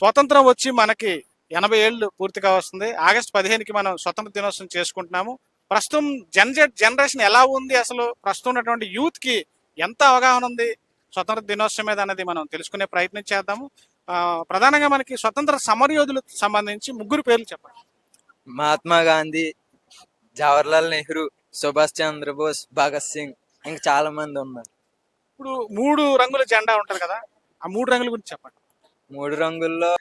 స్వతంత్రం వచ్చి మనకి 80 ఏళ్ళు పూర్తిగా వస్తుంది. ఆగస్టు 15కి మనం స్వతంత్ర దినోత్సవం చేసుకుంటున్నాము. ప్రస్తుతం జనరేషన్ ఎలా ఉంది, అసలు ప్రస్తుతం ఉన్నటువంటి యూత్ కి ఎంత అవగాహన ఉంది స్వతంత్ర దినోత్సవం మీద అనేది మనం తెలుసుకునే ప్రయత్నం చేద్దాము. ప్రధానంగా మనకి స్వతంత్ర సమరయోధులకు సంబంధించి ముగ్గురు పేర్లు చెప్పండి. మహాత్మా గాంధీ, జవహర్లాల్ నెహ్రూ, సుభాష్ చంద్రబోస్, భగత్ సింగ్, ఇంకా చాలా మంది ఉన్నారు. ఇప్పుడు 3 రంగుల జెండా ఉంటది కదా, ఆ 3 రంగుల గురించి చెప్పండి. 3 రంగుల్లో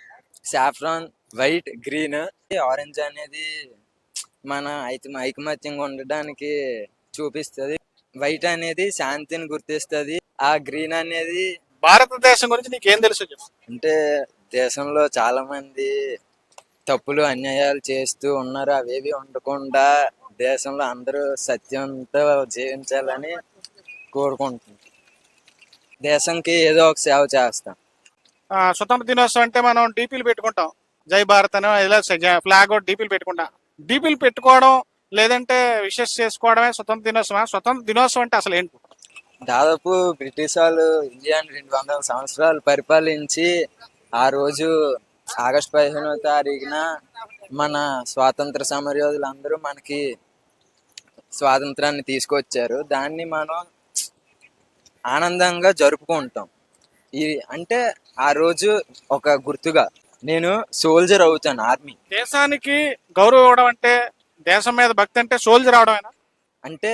సాఫ్రాన్, వైట్, గ్రీన్, ఆరెంజ్ అనేది మన ఐకమత్యంగా ఉండడానికి చూపిస్తుంది. వైట్ అనేది శాంతిని గుర్తిస్తుంది. ఆ గ్రీన్ అనేది భారతదేశం గురించి నీకు ఏం తెలుసు చెప్పు. అంటే దేశంలో చాలా మంది తప్పులు అన్యాయాలు చేస్తూ ఉన్నారు. అవేవి ఉండకుండా దేశంలో అందరూ సత్యంతో జీవించాలని కోరుకుంటున్నాం. దేశంకి ఏదో ఒక సేవ చేస్తాం. స్వతంత్ర దినోత్సవం అంటే మనం డీపీలు పెట్టుకుంటాం, జై భారత్ అని, ఇలా ఫ్లాగ్ డీపీలు పెట్టుకుంటాం. డీపీలు పెట్టుకోవడం లేదంటే విషెస్ చేసుకోవడమే స్వతంత్ర దినోత్సవం. స్వతంత్ర దినోత్సవం అంటే అసలు ఏంటి? దాదాపు బ్రిటిష్ వాళ్ళు ఇండియాని 200 సంవత్సరాలు పరిపాలించి ఆ రోజు ఆగస్టు 15వ తారీఖున మన స్వాతంత్ర సమరయోధులందరూ మనకి స్వాతంత్రాన్ని తీసుకొచ్చారు. దాన్ని మనం ఆనందంగా జరుపుకుంటాం. అంటే ఆ రోజు ఒక గుర్తుగా నేను సోల్జర్ అవుతాను, ఆర్మీ. దేశానికి గౌరవం ఇవ్వడం అంటే, దేశం మీద భక్తి అంటే సోల్జర్ అవడమేనా? అంటే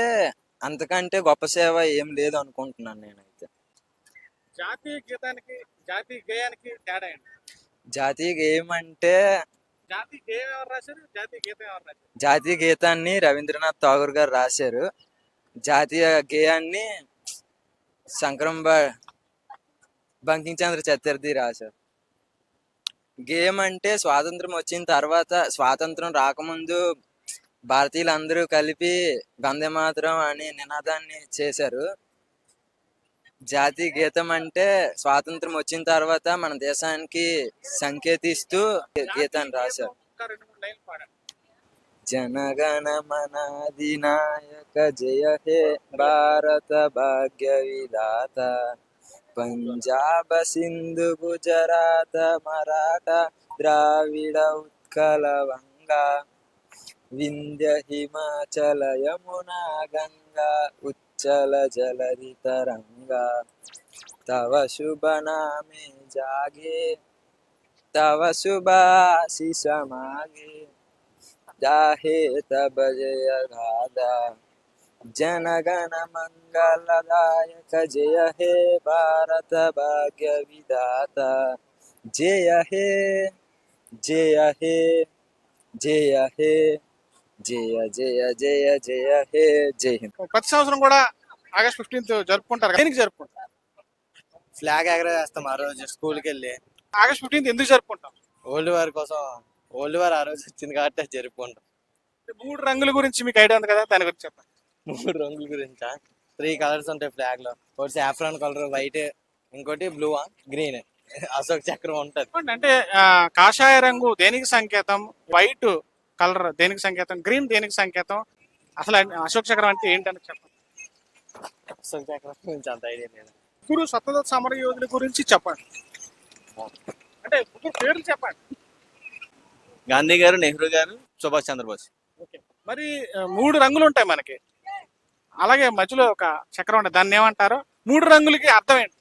అంతకంటే గొప్ప సేవ ఏం లేదు అనుకుంటున్నాను నేనైతే. జాతీయ గీతానికి జాతీయ గేయానికి తేడా ఏంటి? జాతీయ గేయం అంటే జాతీయ గేయం ఎవరు రాశారు, జాతీయ గీతం ఎవరు రాశారు? జాతీయ గీతాన్ని రవీంద్రనాథ్ ఠాగూర్ గారు రాశారు. జాతీయ గేయాన్ని బంకించంద్ర చటర్జీ రాశారు. గేయం అంటే స్వాతంత్రం వచ్చిన తర్వాత, స్వాతంత్రం రాకముందు భారతీయులందరూ కలిపి వందే మాతరం అనే నినాదాన్ని చేశారు. జాతీయ గీతం అంటే స్వాతంత్రం వచ్చిన తర్వాత మన దేశానికి సంకేతిస్తూ గీతాన్ని రాశారు. జనగణ మన అధినాయక జయ హే భారత భాగ్య విధాత, పంజాబ సింధు గుజరాత మరాఠా ద్రావిడ ఉత్కల వంగా, వింధ్య హిమాచల యమునా గంగా ఉచ్చల జలధి తరంగా, తవ శుభ నామే జాగే తవ శుభ ఆశీష మాగే, జాహే తబ జయ గాథా, జనగణ మంగళదాయక జయ హే భారత భాగ్య విధాత, జయ హే జయ హే జయ హే జయ జయ జయ జయ హే జై హింద్. ప్రతి సంవత్సరం కూడా ఆగస్ట్ 15th జరుపుకుంటారు. దేనికి జరుపుకుంటారు? ఫ్లాగ్ ఎగరేస్తాం ఆ రోజు స్కూల్కి వెళ్ళి. ఆగస్ట్ 15th ఎందుకు జరుపుకుంటాం? ఓల్డ్ వార్ కోసం, ఓల్డ్ వార్ ఆ రోజు వచ్చింది కాబట్టి అది జరుపుకుంటాం. 3 రంగుల గురించి మీకు ఐడియా ఉంది కదా, దాని గురించి చెప్పండి. 3 రంగుల గురించా? 3 కలర్స్ ఉంటాయి ఫ్లాగ్ లో. ఒకటి సాఫ్రాన్ కలర్, వైట్, ఇంకోటి బ్లూ, గ్రీన్, అశోక్ చక్రం ఉంటది. అంటే కాషాయ రంగు దేనికి సంకేతం, వైట్ కలర్ దేనికి సంకేతం, గ్రీన్ దేనికి సంకేతం, అసలు అశోక్ చక్రం అంటే ఏంటని చెప్పండి. అశోక్ చక్రం గురించి అంత ఐడియా లేదు. ముగ్గురు స్వతంత్ర సమర యోధుల గురించి చెప్పండి, అంటే ముగ్గురు పేర్లు చెప్పండి. గాంధీ గారు, నెహ్రూ గారు, సుభాష్ చంద్రబోస్. ఓకే, మరి 3 రంగులు ఉంటాయి మనకి, అలాగే మధ్యలో ఒక చక్రం ఉంటుంది, దాన్ని ఏమంటారు? 3 రంగులకి అర్థం ఏంటి?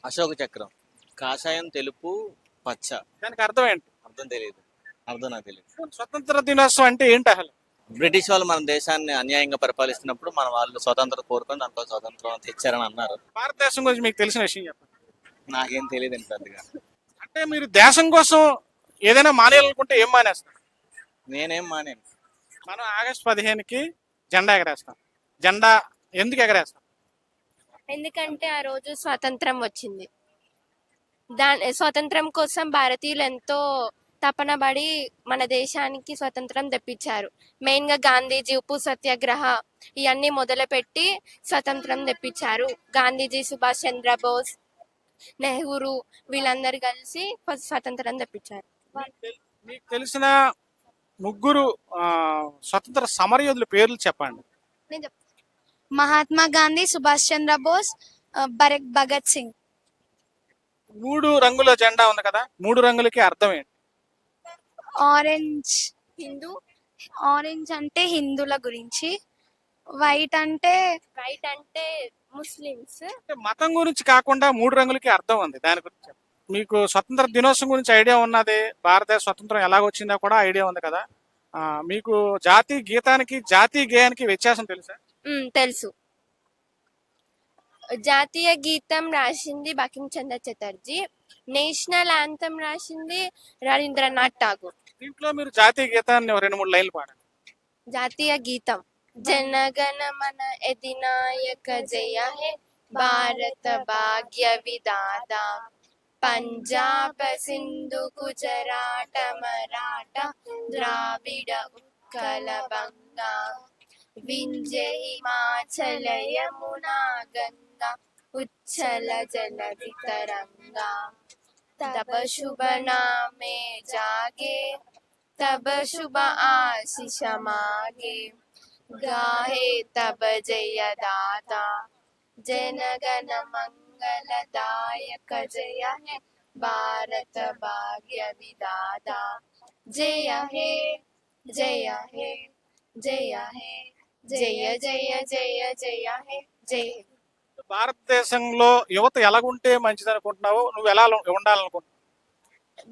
అశోక చక్రం, కాషాయం, తెలుపు, పచ్చ. దానికి అర్థం ఏంటి? అర్థం తెలియదు, అర్థం నాకు తెలియదు. స్వతంత్ర దినోత్సవం అంటే ఏంటి అసలు? బ్రిటిష్ వాళ్ళు మన దేశాన్ని అన్యాయంగా పరిపాలిస్తున్నప్పుడు మన వాళ్ళు స్వతంత్రం కోరుకొని దాంట్లో స్వతంత్రం తెచ్చారని అన్నారు. భారతదేశం గురించి మీకు తెలిసిన విషయం చెప్పండి. నాకేం తెలియదు అండి పెద్దగా. అంటే మీరు దేశం కోసం ఏదైనా మానేయాలనుకుంటే ఏం మానేస్తారు? నేనేం మానేను. మనం ఆగస్టు 15కి జెండా ఎగరేస్తాం. జెండా ఎందుకు ఎగరేస్తాం? ఎందుకంటే ఆ రోజు స్వాతంత్రం వచ్చింది. స్వాతంత్రం కోసం భారతీయులు ఎంతో తపన పడి మన దేశానికి స్వతంత్రం తెప్పించారు. మెయిన్ గా గాంధీజీ ఉప్పు సత్యాగ్రహ ఇవన్నీ మొదలుపెట్టి స్వతంత్రం తెప్పించారు. గాంధీజీ, సుభాష్ చంద్రబోస్, నెహ్రూ వీళ్ళందరూ కలిసి స్వతంత్రం తెప్పించారు. మీకు తెలిసిన ముగ్గురు స్వతంత్ర సమరయోధుల పేర్లు చెప్పండి. మహాత్మా గాంధీ, సుభాష్ చంద్రబోస్, భగత్ సింగ్. మూడు రంగుల జెండా ఉంది కదా, మూడు రంగులకి అర్థం ఏంటి? ఆరెంజ్ హిందూ ఆరెంజ్ అంటే హిందువుల గురించి, వైట్ అంటే వైట్ అంటే ముస్లిమ్స్. అంటే మతం గురించి కాకుండా మూడు రంగులకి అర్థం ఉంది, దాని గురించి చెప్పండి. మీకు స్వతంత్ర దినోత్సవం గురించి ఐడియా ఉన్నది, భారతదేశ స్వతంత్రం ఎలాగొచ్చిందో కూడా ఐడియా ఉంది కదా. మీకు జాతీయ గీతానికి జాతీయ గేయానికి వ్యత్యాసం తెలుసా? తెలుసు. జాతీయ గీతం రాసింది బంకిం చంద్ర చటర్జీ, నేషనల్ యాంథమ్ రాసింది రవీంద్రనాథ్ ఠాగూర్. దీంట్లో మీరు జాతీయ గీతాన్ని ఒక 2-3 లైన్లు పాడండి. జాతీయ గీతం జనగణ మన అధినాయక జయ హే భారత భాగ్య విధాత, పంజాబ్ సింధు గుజరాట మరాఠ ద్రావిడ ఉత్కల బంగా, వింధ్య హిమాచల యమునా గంగా ఉచ్చల జల వితరంగా, तब शुभ नामे जागे तब शुभ आशीष मागे, गाहे तब जय दाता जनगण मंगलदायक जय हे भारत भाग्य विधाता, जय हे जय हे जय हे जय जय जय जय हे जय. భారతదేశంలో యువత ఎలాగుంటే మంచిది అనుకుంటున్నావు, నువ్వు ఎలా ఉండాలనుకుంటున్నావు?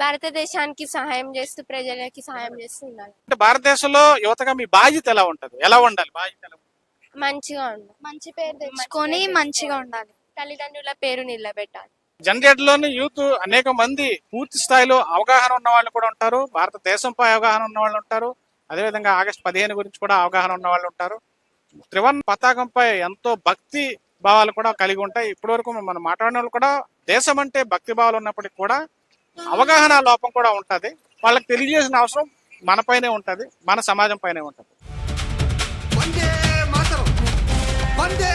భారతదేశానికి సహాయం చేస్తూ ప్రజలకి సహాయం చేస్తూ ఉండాలి. అంటే భారతదేశంలో యువతగా మీ బాధ్యత ఎలా ఉంటది, ఎలా ఉండాలి బాధ్యత ఎలా ఉండాలి? మంచిగా ఉండాలి, మంచి పేరు తెచ్చుకొని మంచిగా ఉండాలి, తల్లిదండ్రుల పేరు నిలబెట్టాలి. జనరేట్లోని యూత్ అనేక మంది పూర్తి స్థాయిలో అవగాహన ఉన్న వాళ్ళు కూడా ఉంటారు, భారతదేశంపై అవగాహన ఉన్న వాళ్ళు ఉంటారు, అదేవిధంగా ఆగస్టు 15 గురించి కూడా అవగాహన ఉన్న వాళ్ళు ఉంటారు. త్రివర్ణ పతాకంపై ఎంతో భక్తి భావాలు కూడా కలిగి ఉంటాయి. ఇప్పటి వరకు మనం మాట్లాడిన వాళ్ళు కూడా దేశం అంటే భక్తి భావాలు ఉన్నప్పటికీ కూడా అవగాహన లోపం కూడా ఉంటది. వాళ్ళకి తెలియజేసిన అవసరం మనపైనే ఉంటది, మన సమాజం పైనే ఉంటది. వందే మాతరం, వందే